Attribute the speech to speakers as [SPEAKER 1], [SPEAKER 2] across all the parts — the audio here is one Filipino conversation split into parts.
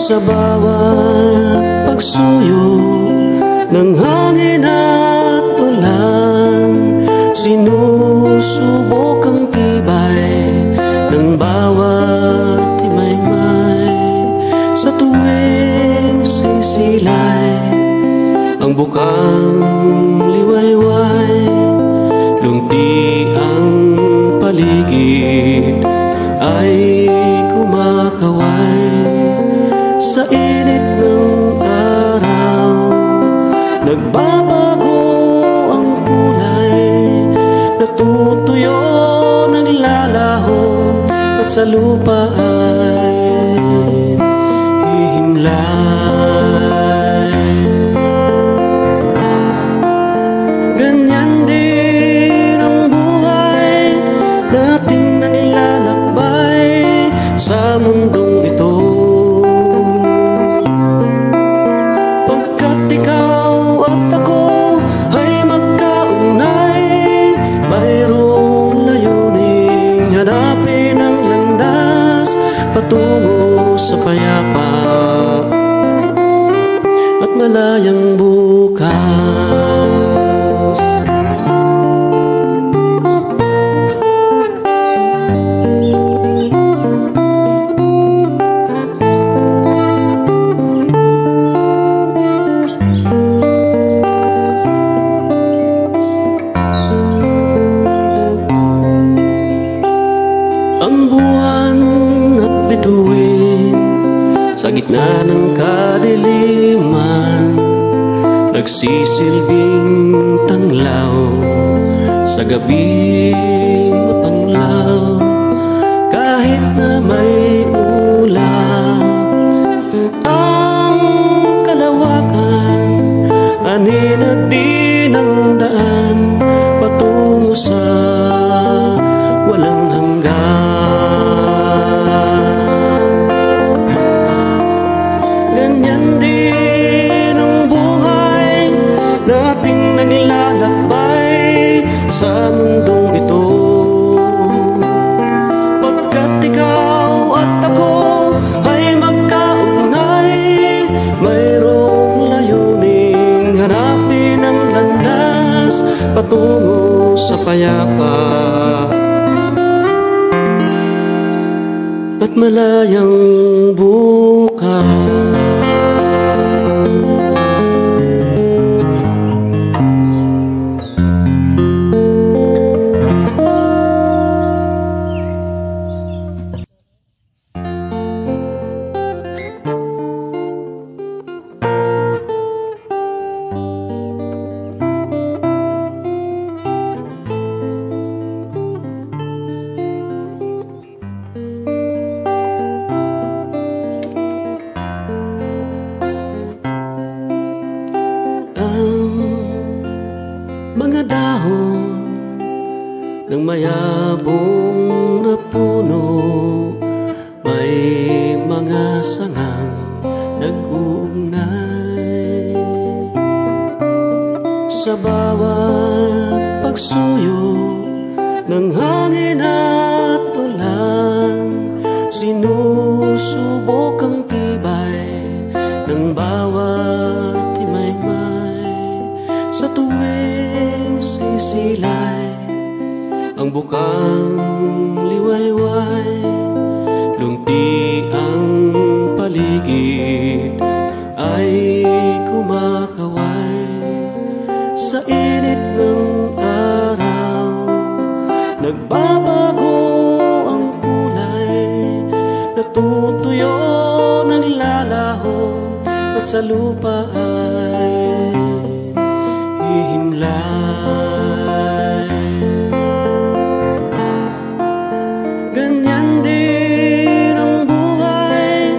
[SPEAKER 1] Sa bawat pagsuyo ng hangin at ulan, sinusubok ang tibay ng bawat himaymay. Sa tuwing sisilay ang bukang liwayway, lunti ang paligid ay kumakaway. Sa init ng araw, nagbabago ang kulay, natutuyo, naglalaho, at sa lupa ay hihimlay. Ganyan din ang buhay nating naglalakbay sa mundong ito. Patungo sa payapa at malayang bukas. Ang buwan sa gitna ng kadiliman, nagsisilbing tanglaw sa gabing mapanglaw. Kahit na may ulap ang kalawakan, anin at din ang daan patungo sa walang hanggan. Ganyan din ang buhay nating naglalakbay sa mundong ito. Pagkat ikaw at ako ay magkaunay, mayroong layuning hanapin ang landas patungo sa payapa at malayang bukas. Mga dahon ng mayabong na puno, may mga sangang nag-uugnay. Sa bawat pagsuyo ng hangin at ulan, sinusubok ang tibay ng bawat himaymay. Sa tuwing sisilay ang bukang liwayway, lunti ang paligid ay kumakaway. Sa init ng araw, nagbabago ang kulay, natutuyo, naglalaho, at sa lupa ay hihimlay. Ganyan din ang buhay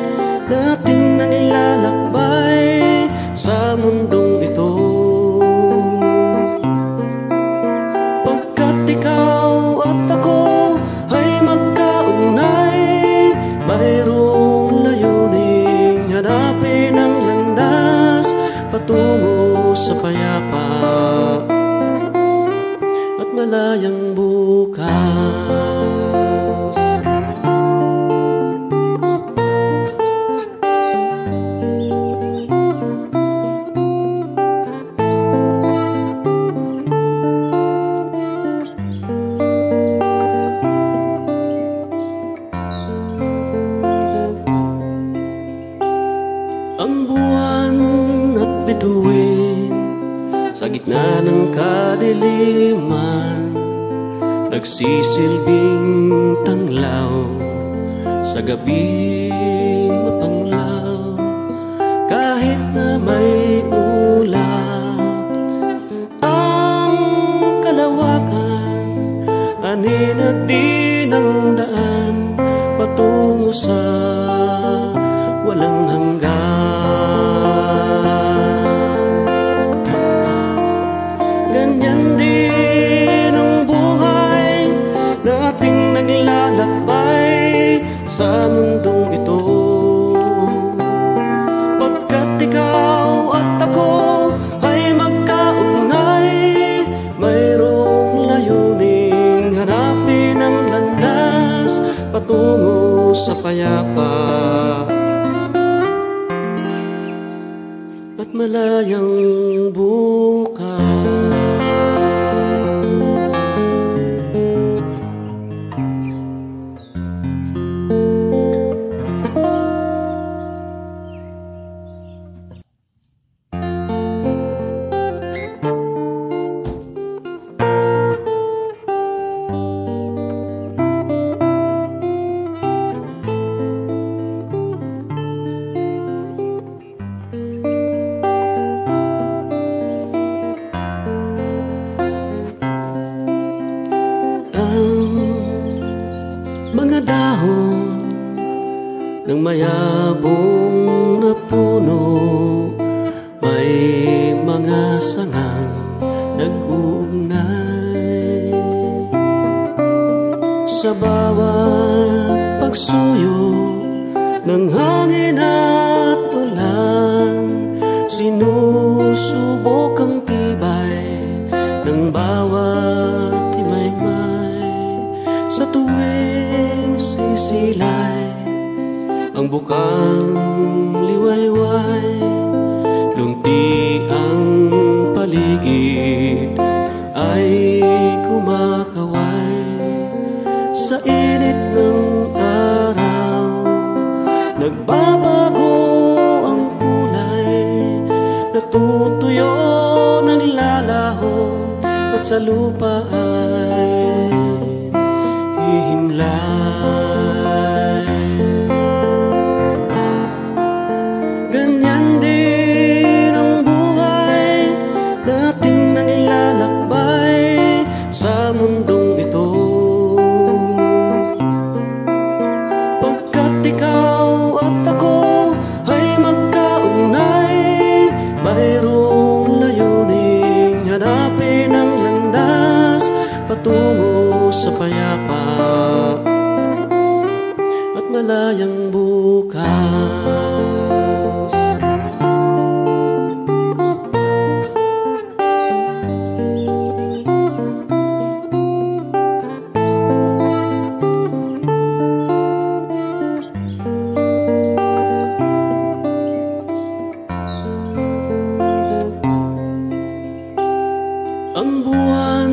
[SPEAKER 1] nating naglalakbay sa mundong ito. Pagkat ikaw at ako ay magkaunay, mayroong layuning hanapin ang landas patungo sa payapa at malayang bukas. nagsisilbing tanglaw sa gabing mapanglaw. Kahit na may ulap ang kalawakan, anin at din ang daan patungo sa walang hanggan. Ganyan din ang buhay na ating naglalakbay sa mundong ito. Pagkat ikaw at ako ay magkaunay, mayroong layuning hanapin ang landas patungo sa payapa at malayang bukas. Mga dahon ng mayabong na puno, may mga sangang nag-uugnay. Sa bawat pagsuyo ng hangin at ulan, sinusubok ang tibay ng bawat himaymay. Sa tuwing sisilay ang bukang liwayway, lunti ang paligid ay kumakaway. Sa init ng araw nagbabago ang kulay, natutuyo, naglalaho at sa lupa ay himlay. Ganyan din ang buhay nating naglalakbay sa mundong ito. Pagkat ikaw at ako ay magkaunay, mayroong layuning hanapin ang landas patungo sa payapa at malayang bukas. Ang buwan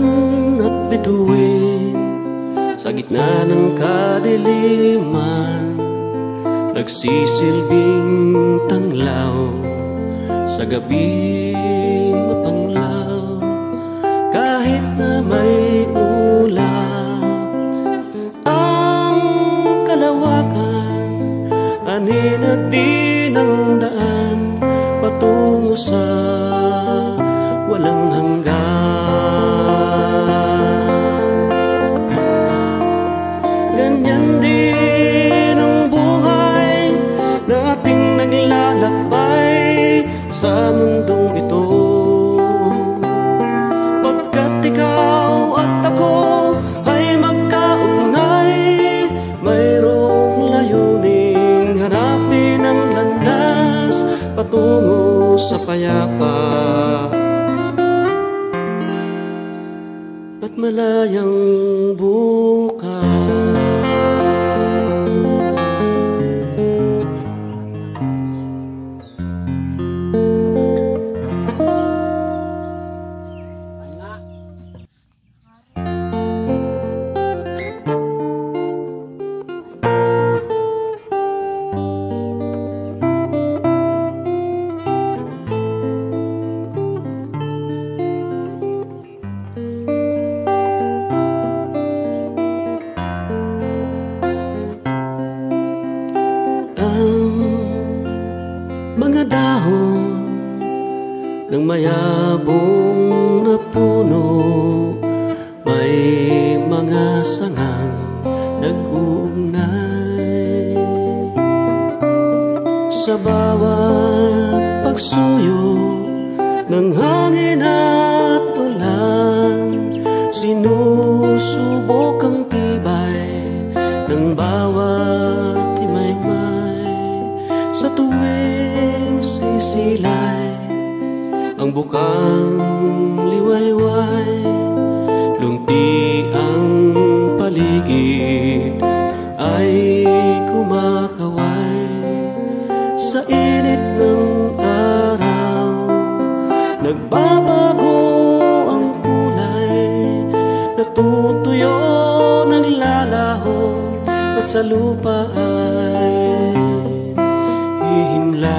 [SPEAKER 1] at bituin sa gitna ng kadiliman, nagsisilbing tanglaw sa gabing mapanglaw. Kahit na may ulap ang kalawakan, anin at din ang daan patungo sa walang hanggan. Ganyan din ang buhay na ating naglalakbay sa mundong ito. Pagkat ikaw at ako ay magkaunay, mayroong layuning hanapin ang landas patungo sa payapa at malayang bukas. Sa bawat pagsuyo ng hangin at ulan, sinusubok ang tibay ng bawat himaymay. Sa tuwing sisilay ang bukang liwayway, lunti ang paligid ay kumakaway. Sa init ng araw, nagbabago ang kulay, natutuyo, naglalaho, at sa lupa ay hihimlay.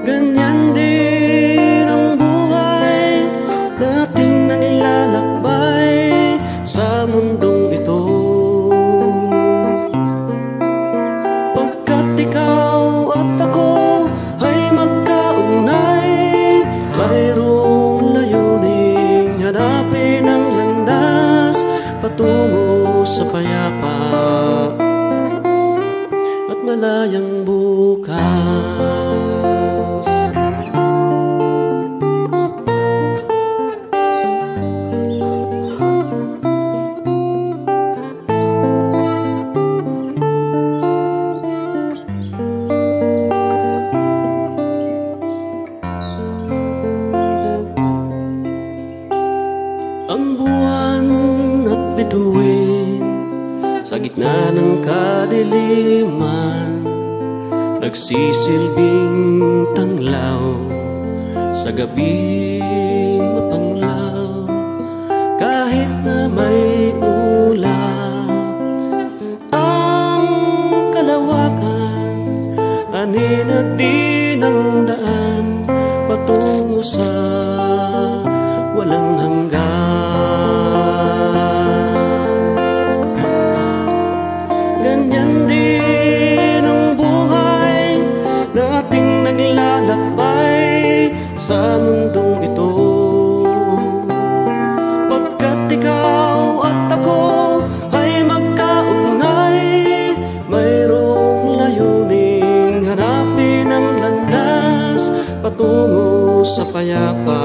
[SPEAKER 1] Ganyan din ang buhay nating naglalakbay sa mundong ito. Pagkat ikaw at ako ay magkaunay, mayroong layuning hanapin ang landas patungo sa payapa at malayang bukas. Ang buwan at bituin sa gitna ng kadiliman, nagsisilbing tanglaw sa gabing mapanglaw. Kahit na may ulap ang kalawakan, anin at din ang daan patungo sa walang hanggan. Ganyan din ang buhay nating naglalakbay sa mundong ito. Pagkat ikaw at ako ay magkaunay, mayroong layuning hanapin ang landas patungo sa payapa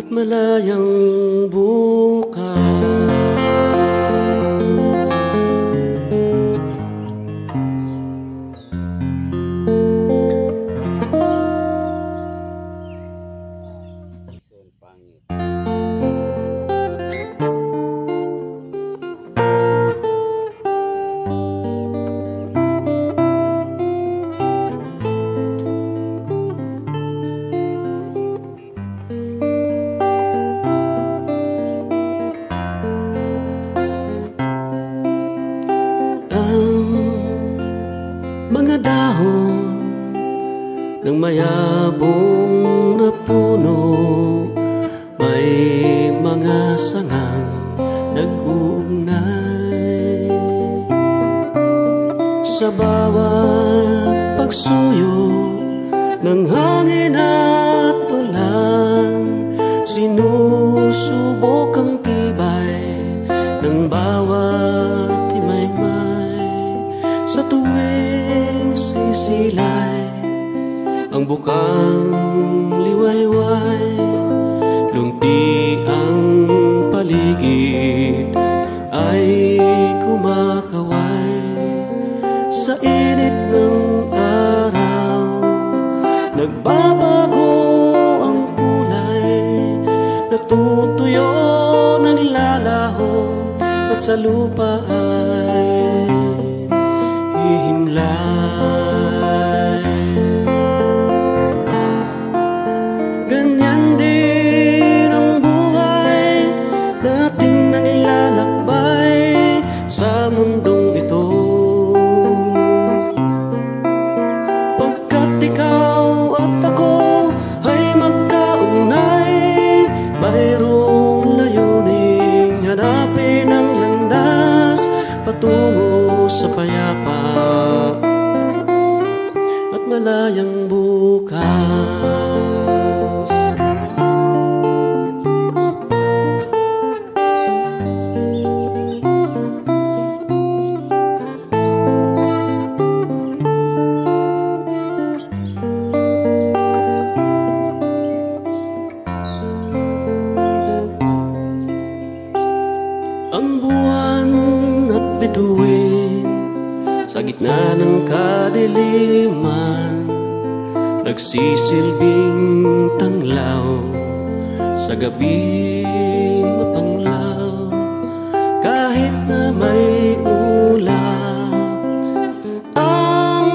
[SPEAKER 1] at malayang bukas. Mga dahon ng mayabong na puno, may mga sangang nag-uugnay. Sa bawat pagsuyo ng hangin at ulan, sinusubok ang tibay ng bawat himaymay. Sa tuwing sisilay ang bukang liwayway, lunti ang paligid ay kumakaway. Sa init ng araw, nagbabago ang kulay, natutuyo, naglalaho, at sa lupa ay hihimlay. Ganyan din ang buhay nating naglalakbay sa mundong ito. Pagkat ikaw at ako ay magkaunay, mayroong layuning hanapin ang landas patungo sa payapa at malayang bukas. nagsisilbing tanglaw sa gabing mapanglaw. Kahit na may ulap ang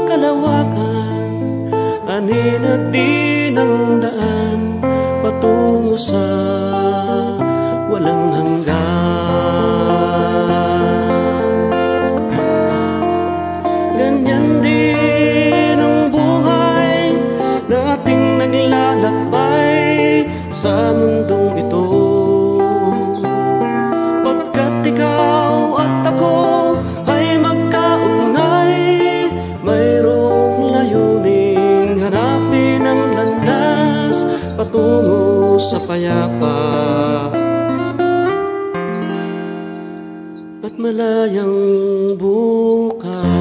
[SPEAKER 1] kalawakan, anin at din ang daan patungo sa walang hanggan. Ganyan din ang buhay na ating naglalakbay sa mundong ito. Pagkat ikaw at ako ay magkaunay, mayroong layuning hanapin ang landas patungo sa payapa at malayang bukas.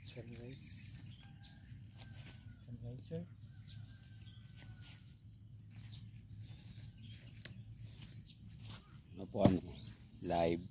[SPEAKER 2] Sunrise,
[SPEAKER 3] Ano po, ano, live.